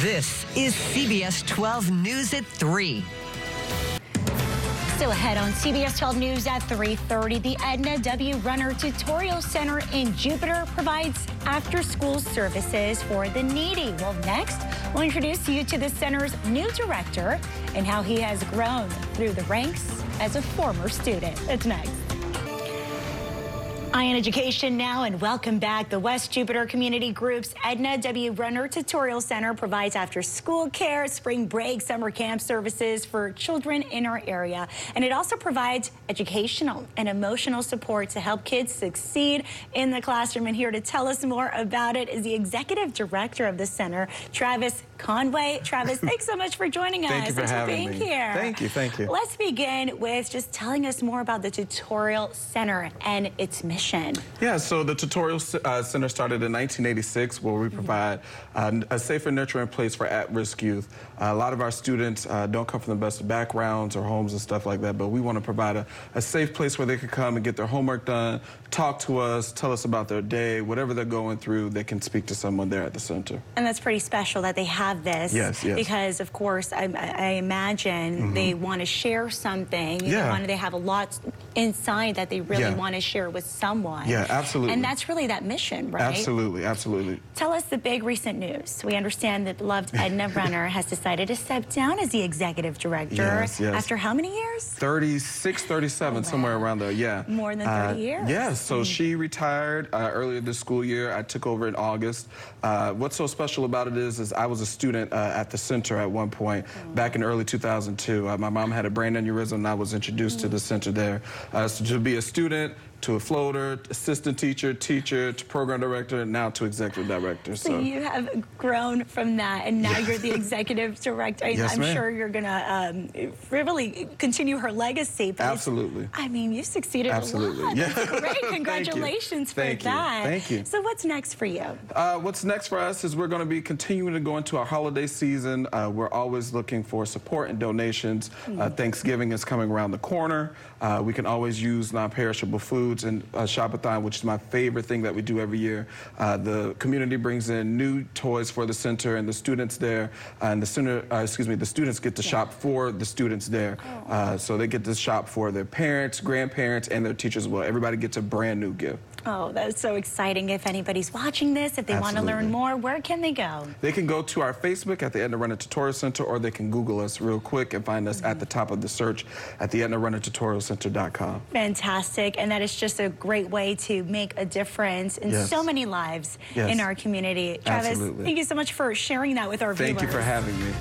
This is CBS 12 News at 3. Still ahead on CBS 12 News at 3:30, the Edna W Runner Tutorial Center in Jupiter provides after-school services for the needy. Well, next, we'll introduce you to the center's new director and how he has grown through the ranks as a former student. It's next. Eye on Education now, and welcome back. The West Jupiter Community Group's Edna W Runner Tutorial Center provides after-school care, spring break, summer camp services for children in our area. And it also provides educational and emotional support to help kids succeed in the classroom. And here to tell us more about it is the executive director of the center, Travis Conway. Travis, thanks so much for joining us. Thank you for having being me. Here. Thank you, thank you. Let's begin with just telling us more about the Tutorial Center and its mission. Yeah, so the Tutorial Center started in 1986, where we provide a safe and nurturing place for at-risk youth. A lot of our students don't come from the best of backgrounds or homes and stuff like that, but we want to provide a safe place where they can come and get their homework done, talk to us, tell us about their day, whatever they're going through, they can speak to someone there at the center. And that's pretty special that they have this. Yes, yes. Because, of course, I imagine they want to share something. Yeah. They have a lot inside that they really want to share with someone. Yeah, absolutely. And that's really that mission, right? Absolutely, absolutely. Tell us the big recent news. We understand that beloved Edna Runner has decided to step down as the executive director. Yes, yes. After how many years? 36, 37, somewhere around there, yeah. More than 30 years? Yeah, so she retired earlier this school year. I took over in August. What's so special about it is I was a student at the center at one point back in early 2002. My mom had a brain aneurysm and I was introduced to the center there. So to be a student, to a floater, assistant teacher, to program director, and now to executive director. So you have grown from that, and now you're the executive director. Yes, I'm sure you're going to really continue her legacy. But absolutely. I mean, you succeeded a lot. Yeah. That's great. Congratulations for that. Thank you. So what's next for you? What's next for us is we're going to be continuing to go into our holiday season. We're always looking for support and donations. Thanksgiving is coming around the corner. We can always use non-perishable foods and shop-a-thon, which is my favorite thing that we do every year. The community brings in new toys for the center and the students there, and the students get to shop for the students there. So they get to shop for their parents, grandparents, and their teachers as well. Everybody gets a brand new gift. Oh, that's so exciting. If anybody's watching this, if they want to learn more, where can they go? They can go to our Facebook at the Edna Runner Tutorial Center, or they can Google us real quick and find us at the top of the search at the EdnaRunnerTutorialCenter.com. Fantastic. And that is just a great way to make a difference in so many lives in our community. Travis, thank you so much for sharing that with our viewers. Thank you for having me.